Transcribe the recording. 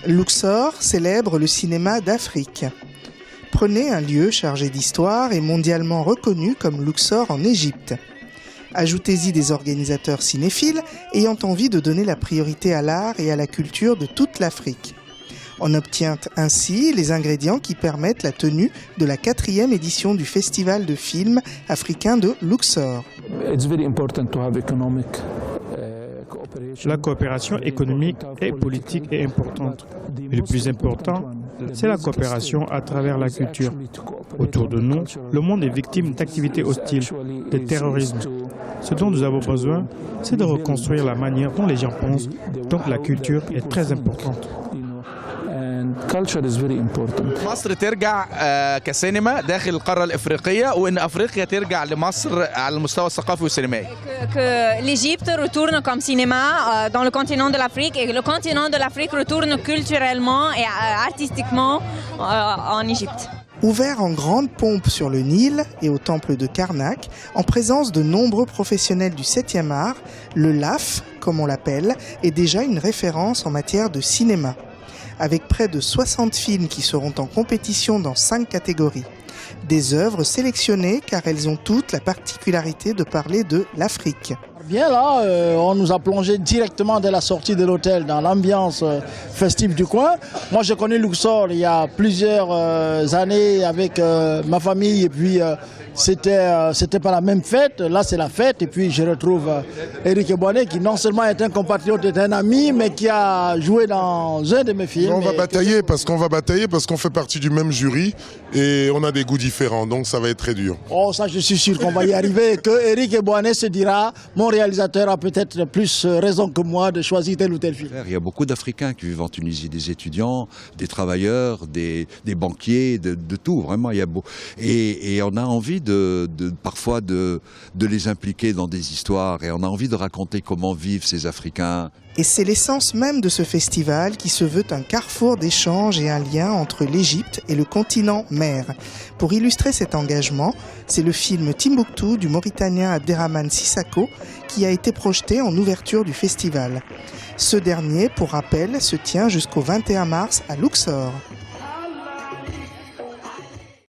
Luxor célèbre le cinéma d'Afrique. Prenez un lieu chargé d'histoire et mondialement reconnu comme Luxor en Égypte. Ajoutez-y des organisateurs cinéphiles ayant envie de donner la priorité à l'art et à la culture de toute l'Afrique. On obtient ainsi les ingrédients qui permettent la tenue de la 4e édition du Festival de films africain de Luxor. La coopération économique et politique est importante. Mais le plus important, c'est la coopération à travers la culture. Autour de nous, le monde est victime d'activités hostiles, de terrorisme. Ce dont nous avons besoin, c'est de reconstruire la manière dont les gens pensent. Donc la culture est très importante. مصر ترجع كسينما داخل القارة الإفريقية وإن أفريقيا ترجع لمصر على المستوى الثقافي والسينمائي. Que l'Égypte retourne comme cinéma dans le continent de l'Afrique et que le continent de l'Afrique retourne culturellement et artistiquement en Égypte. Ouvert en grande pompe sur le Nil et au temple de Karnak, en présence de nombreux professionnels du 7e art, le LAF, comme on l'appelle, est déjà une référence en matière de cinéma. Avec près de 60 films qui seront en compétition dans 5 catégories. Des œuvres sélectionnées car elles ont toutes la particularité de parler de l'Afrique. Bien là, on nous a plongé directement dès la sortie de l'hôtel dans l'ambiance festive du coin. Moi j'ai connu Luxor il y a plusieurs années avec ma famille et puis c'était pas la même fête. Là c'est la fête et puis je retrouve Éric Eboiné qui non seulement est un compatriote, est un ami mais qui a joué dans un de mes films. On va batailler parce qu'on fait partie du même jury et on a des goûts différents donc ça va être très dur. Oh ça je suis sûr qu'on va y arriver et que Éric Eboiné se dira mon réalisateur a peut-être plus raison que moi de choisir tel ou tel film. Il y a beaucoup d'Africains qui vivent en Tunisie, des étudiants, des travailleurs, des banquiers, de tout, vraiment. Il y a et on a envie parfois de les impliquer dans des histoires et on a envie de raconter comment vivent ces Africains. Et c'est l'essence même de ce festival qui se veut un carrefour d'échanges et un lien entre l'Égypte et le continent mère. Pour illustrer cet engagement, c'est le film Timbuktu du Mauritanien Abderrahmane Sissako qui a été projeté en ouverture du festival. Ce dernier, pour rappel, se tient jusqu'au 21 mars à Luxor.